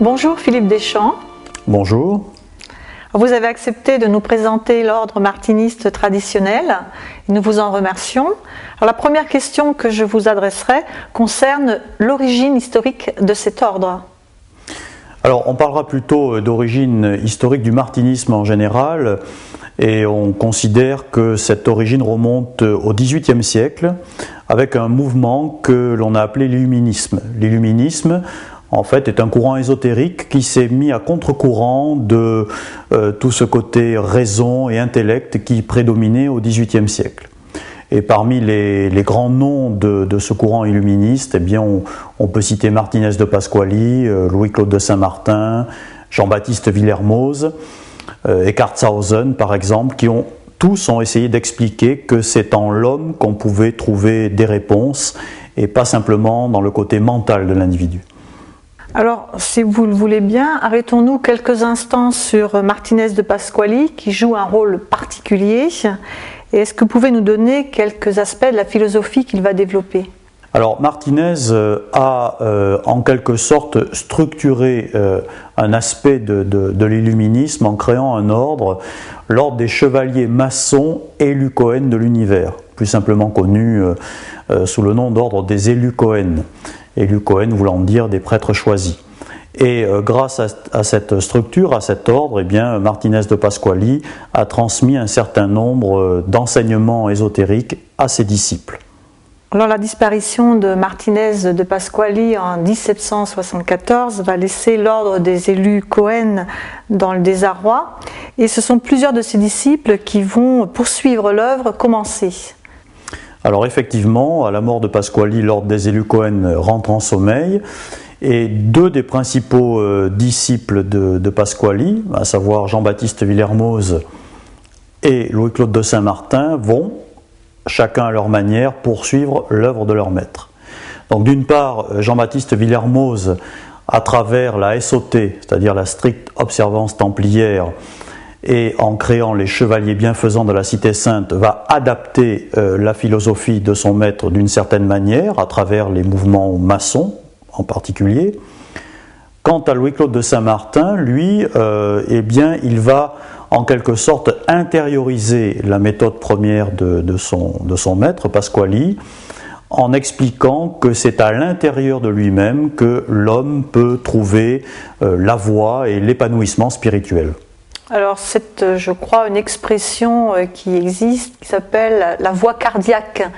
Bonjour Philippe Deschamps. Bonjour. Vous avez accepté de nous présenter l'ordre martiniste traditionnel et nous vous en remercions. Alors, la première question que je vous adresserai concerne l'origine historique de cet ordre. Alors on parlera plutôt d'origine historique du martinisme en général et on considère que cette origine remonte au XVIIIe siècle avec un mouvement que l'on a appelé l'illuminisme. L'illuminisme en fait est un courant ésotérique qui s'est mis à contre-courant de tout ce côté raison et intellect qui prédominait au XVIIIe siècle. Et parmi les grands noms de ce courant illuministe, eh bien on peut citer Martinez de Pasquali, Louis-Claude de Saint-Martin, Jean-Baptiste Willermoz, Eckartshausen par exemple, qui tous ont essayé d'expliquer que c'est en l'homme qu'on pouvait trouver des réponses et pas simplement dans le côté mental de l'individu. Alors, si vous le voulez bien, arrêtons-nous quelques instants sur Martinez de Pasquali qui joue un rôle particulier. Et est-ce que vous pouvez nous donner quelques aspects de la philosophie qu'il va développer ? Alors Martinez a en quelque sorte structuré un aspect de l'illuminisme en créant un ordre, l'ordre des chevaliers maçons Élus-Cohen de l'univers, plus simplement connu sous le nom d'ordre des Élus-Cohen. Élus-Cohen voulant dire des prêtres choisis. Et grâce à cette structure, à cet ordre, eh bien, Martinez de Pasquali a transmis un certain nombre d'enseignements ésotériques à ses disciples. Alors la disparition de Martinez de Pasquali en 1774 va laisser l'ordre des élus Cohen dans le désarroi et ce sont plusieurs de ses disciples qui vont poursuivre l'œuvre commencée. Alors effectivement, à la mort de Pasquali, l'ordre des élus Cohen rentre en sommeil et deux des principaux disciples de Pasquali, à savoir Jean-Baptiste Willermoz et Louis-Claude de Saint-Martin, vont, chacun à leur manière, poursuivre l'œuvre de leur maître. Donc d'une part, Jean-Baptiste Willermoz, à travers la SOT, c'est-à-dire la stricte observance templière, et en créant les chevaliers bienfaisants de la Cité Sainte, va adapter la philosophie de son maître d'une certaine manière, à travers les mouvements maçons en particulier. Quant à Louis-Claude de Saint-Martin, lui, eh bien, il va en quelque sorte intérioriser la méthode première de son maître, Pasquali, en expliquant que c'est à l'intérieur de lui-même que l'homme peut trouver la voie et l'épanouissement spirituel. Alors c'est, je crois, une expression qui existe, qui s'appelle la voie cardiaque.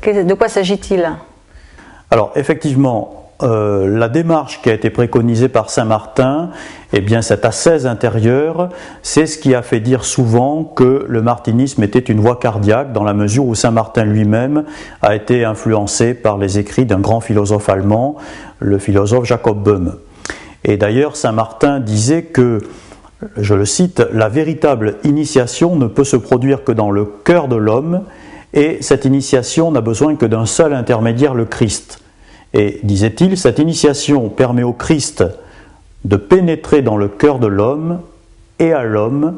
De quoi s'agit-il ? Alors effectivement, la démarche qui a été préconisée par Saint-Martin, eh bien cette ascèse intérieure, c'est ce qui a fait dire souvent que le martinisme était une voie cardiaque, dans la mesure où Saint-Martin lui-même a été influencé par les écrits d'un grand philosophe allemand, le philosophe Jacob Böhme. Et d'ailleurs, Saint-Martin disait que, je le cite, « La véritable initiation ne peut se produire que dans le cœur de l'homme, et cette initiation n'a besoin que d'un seul intermédiaire, le Christ. » Et, disait-il, cette initiation permet au Christ de pénétrer dans le cœur de l'homme, et à l'homme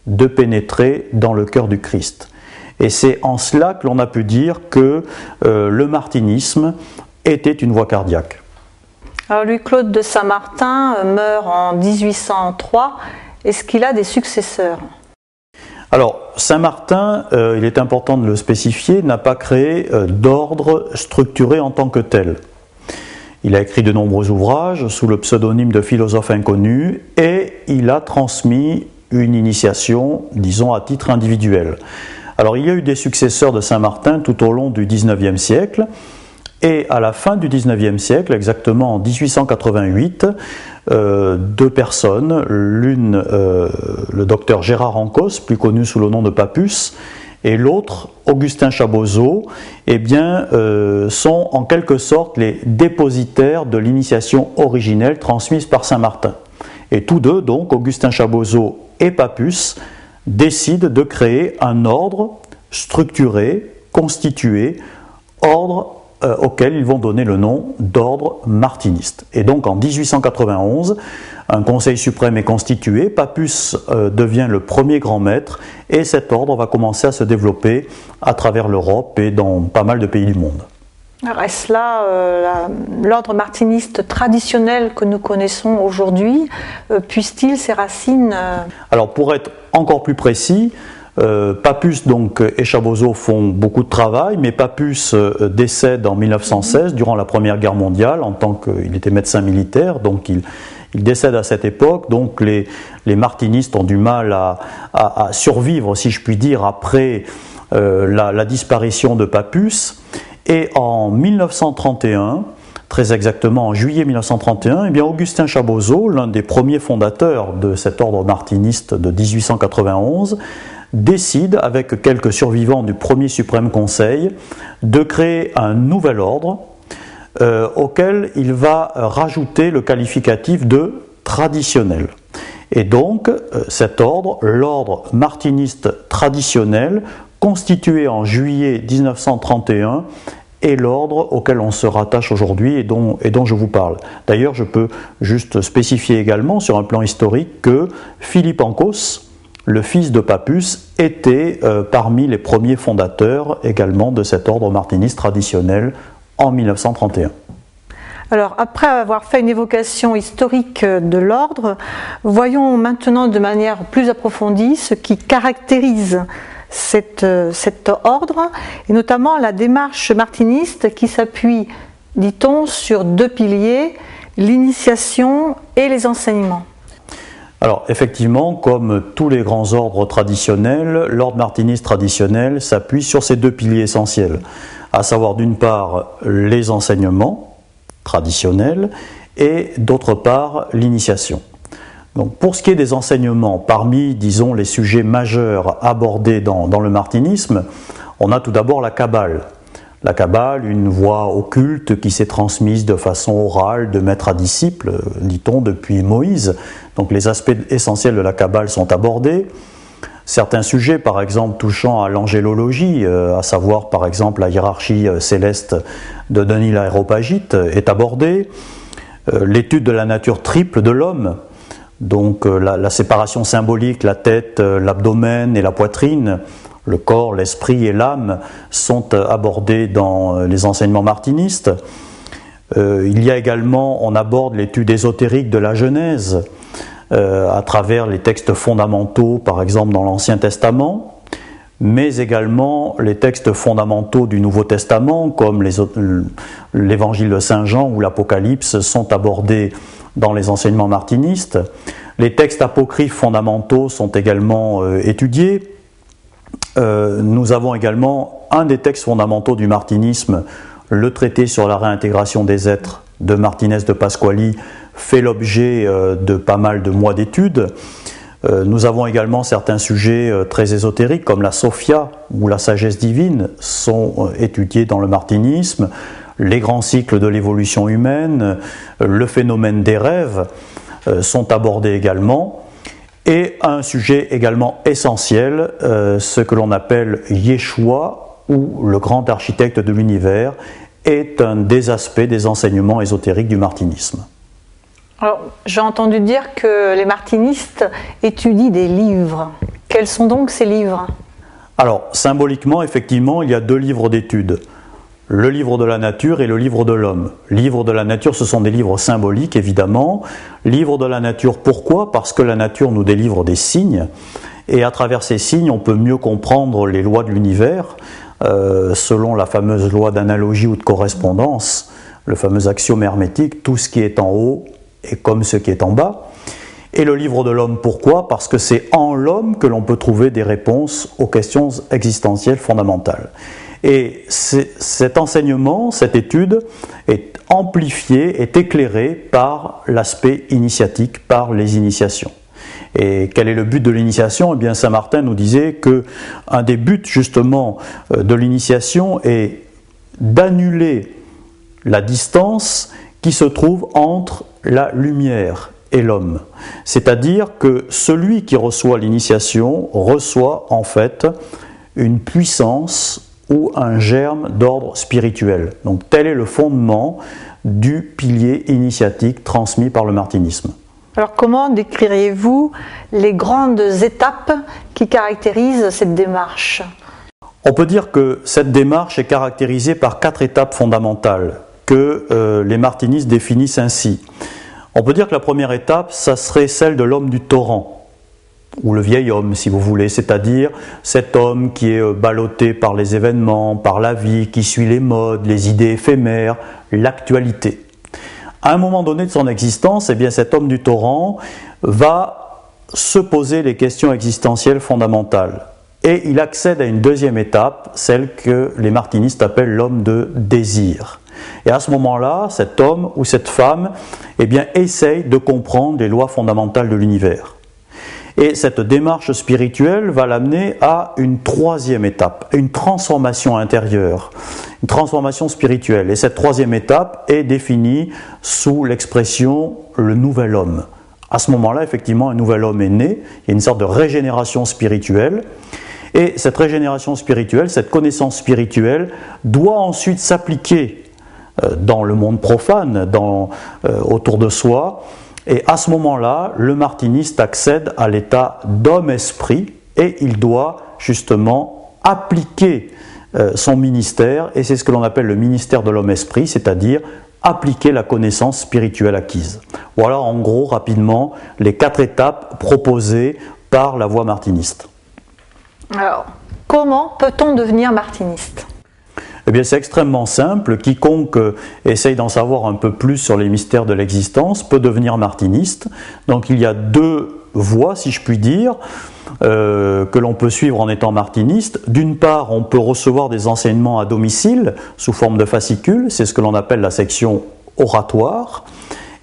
de pénétrer dans le cœur du Christ. Et c'est en cela que l'on a pu dire que le martinisme était une voie cardiaque. Alors Louis-Claude de Saint-Martin meurt en 1803. Est-ce qu'il a des successeurs ? Alors, Saint-Martin, il est important de le spécifier, n'a pas créé d'ordre structuré en tant que tel. Il a écrit de nombreux ouvrages sous le pseudonyme de philosophe inconnu et il a transmis une initiation, disons, à titre individuel. Alors, il y a eu des successeurs de Saint-Martin tout au long du XIXe siècle. Et à la fin du XIXe siècle, exactement en 1888, deux personnes, l'une le docteur Gérard Ancos, plus connu sous le nom de Papus, et l'autre, Augustin Chabozeau, eh bien, sont en quelque sorte les dépositaires de l'initiation originelle transmise par Saint-Martin. Et tous deux, donc, Augustin Chabozeau et Papus, décident de créer un ordre structuré, constitué, ordre auquel ils vont donner le nom d'ordre martiniste. Et donc en 1891, un conseil suprême est constitué, Papus devient le premier grand maître et cet ordre va commencer à se développer à travers l'Europe et dans pas mal de pays du monde. Alors, est-ce là l'ordre martiniste traditionnel que nous connaissons aujourd'hui, puise-t-il ses racines Alors pour être encore plus précis, Papus donc, et Chaboseau font beaucoup de travail, mais Papus décède en 1916 durant la Première Guerre mondiale en tant qu'il était médecin militaire, donc il décède à cette époque, donc les martinistes ont du mal à survivre, si je puis dire, après la disparition de Papus. Et en 1931, très exactement en juillet 1931, eh bien Augustin Chaboseau, l'un des premiers fondateurs de cet ordre martiniste de 1891, décide, avec quelques survivants du premier suprême conseil, de créer un nouvel ordre auquel il va rajouter le qualificatif de traditionnel. Et donc cet ordre, l'ordre martiniste traditionnel, constitué en juillet 1931, est l'ordre auquel on se rattache aujourd'hui et dont je vous parle. D'ailleurs, je peux juste spécifier également sur un plan historique que Philippe Ancos, le fils de Papus, était parmi les premiers fondateurs également de cet ordre martiniste traditionnel en 1931. Alors, après avoir fait une évocation historique de l'ordre, voyons maintenant de manière plus approfondie ce qui caractérise cet ordre, et notamment la démarche martiniste qui s'appuie, dit-on, sur deux piliers, l'initiation et les enseignements. Alors effectivement, comme tous les grands ordres traditionnels, l'ordre martiniste traditionnel s'appuie sur ces deux piliers essentiels, à savoir d'une part les enseignements traditionnels et d'autre part l'initiation. Donc, pour ce qui est des enseignements, parmi, disons, les sujets majeurs abordés dans le martinisme, on a tout d'abord la Kabbale. La Kabbale, une voie occulte qui s'est transmise de façon orale de maître à disciple, dit-on, depuis Moïse. Donc les aspects essentiels de la Kabbale sont abordés. Certains sujets, par exemple, touchant à l'angélologie, à savoir par exemple la hiérarchie céleste de Denis l'Aréopagite, est abordé. L'étude de la nature triple de l'homme, donc la séparation symbolique, la tête, l'abdomen et la poitrine, le corps, l'esprit et l'âme sont abordés dans les enseignements martinistes. Il y a également, on aborde l'étude ésotérique de la Genèse à travers les textes fondamentaux, par exemple dans l'Ancien Testament, mais également les textes fondamentaux du Nouveau Testament, comme l'Évangile de Saint Jean ou l'Apocalypse, sont abordés dans les enseignements martinistes. Les textes apocryphes fondamentaux sont également étudiés. Nous avons également un des textes fondamentaux du martinisme, le traité sur la réintégration des êtres de Martinez de Pasquali, fait l'objet de pas mal de mois d'études. Nous avons également certains sujets très ésotériques comme la Sophia ou la sagesse divine sont étudiés dans le martinisme, les grands cycles de l'évolution humaine, le phénomène des rêves sont abordés également. Et un sujet également essentiel, ce que l'on appelle Yeshua, ou le grand architecte de l'univers, est un des aspects des enseignements ésotériques du martinisme. Alors, j'ai entendu dire que les martinistes étudient des livres. Quels sont donc ces livres? Alors, symboliquement, effectivement, il y a deux livres d'études. Le livre de la nature et le livre de l'homme. Livre de la nature, ce sont des livres symboliques, évidemment. Livre de la nature, pourquoi? Parce que la nature nous délivre des signes, et à travers ces signes, on peut mieux comprendre les lois de l'univers, selon la fameuse loi d'analogie ou de correspondance, le fameux axiome hermétique, tout ce qui est en haut est comme ce qui est en bas. Et le livre de l'homme, pourquoi? Parce que c'est en l'homme que l'on peut trouver des réponses aux questions existentielles fondamentales. Et cet enseignement, cette étude est amplifiée, est éclairée par l'aspect initiatique, par les initiations. Et quel est le but de l'initiation? Eh bien, Saint Martin nous disait que un des buts justement de l'initiation est d'annuler la distance qui se trouve entre la lumière et l'homme. C'est-à-dire que celui qui reçoit l'initiation reçoit en fait une puissance ou un germe d'ordre spirituel. Donc tel est le fondement du pilier initiatique transmis par le martinisme. Alors comment décririez-vous les grandes étapes qui caractérisent cette démarche? On peut dire que cette démarche est caractérisée par 4 étapes fondamentales que les martinistes définissent ainsi. On peut dire que la première étape, ça serait celle de l'homme du torrent, ou le vieil homme si vous voulez, c'est-à-dire cet homme qui est ballotté par les événements, par la vie, qui suit les modes, les idées éphémères, l'actualité. À un moment donné de son existence, eh bien, cet homme du torrent va se poser les questions existentielles fondamentales. Et il accède à une deuxième étape, celle que les martinistes appellent l'homme de désir. Et à ce moment-là, cet homme ou cette femme eh bien, essaye de comprendre les lois fondamentales de l'univers. Et cette démarche spirituelle va l'amener à une troisième étape, une transformation intérieure, une transformation spirituelle. Et cette troisième étape est définie sous l'expression « le nouvel homme ». À ce moment-là, effectivement, un nouvel homme est né, il y a une sorte de régénération spirituelle. Et cette régénération spirituelle, cette connaissance spirituelle, doit ensuite s'appliquer dans le monde profane, autour de soi. Et à ce moment-là, le martiniste accède à l'état d'homme-esprit et il doit justement appliquer son ministère, et c'est ce que l'on appelle le ministère de l'homme-esprit, c'est-à-dire appliquer la connaissance spirituelle acquise. Voilà en gros, rapidement, les 4 étapes proposées par la voie martiniste. Alors, comment peut-on devenir martiniste ? Eh bien, c'est extrêmement simple. Quiconque essaye d'en savoir un peu plus sur les mystères de l'existence peut devenir martiniste. Donc, il y a 2 voies, si je puis dire, que l'on peut suivre en étant martiniste. D'une part, on peut recevoir des enseignements à domicile sous forme de fascicules. C'est ce que l'on appelle la section oratoire.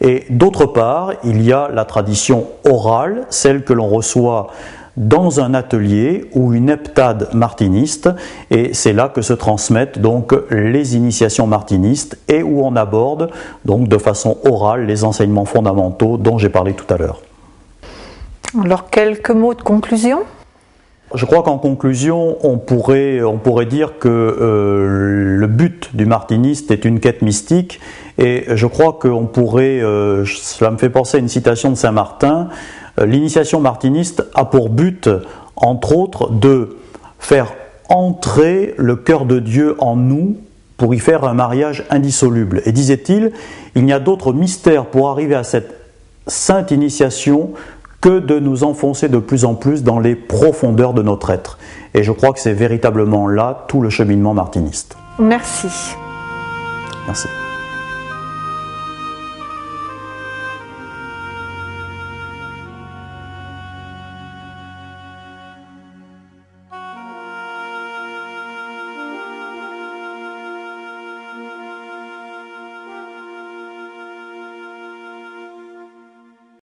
Et d'autre part, il y a la tradition orale, celle que l'on reçoit dans un atelier ou une heptade martiniste, et c'est là que se transmettent donc les initiations martinistes et où on aborde donc de façon orale les enseignements fondamentaux dont j'ai parlé tout à l'heure. Alors, quelques mots de conclusion ? Je crois qu'en conclusion, on pourrait dire que le but du martiniste est une quête mystique, et je crois qu'on pourrait, cela me fait penser à une citation de Saint Martin. L'initiation martiniste a pour but, entre autres, de faire entrer le cœur de Dieu en nous pour y faire un mariage indissoluble. Et disait-il, il n'y a d'autre mystère pour arriver à cette sainte initiation que de nous enfoncer de plus en plus dans les profondeurs de notre être. Et je crois que c'est véritablement là tout le cheminement martiniste. Merci. Merci.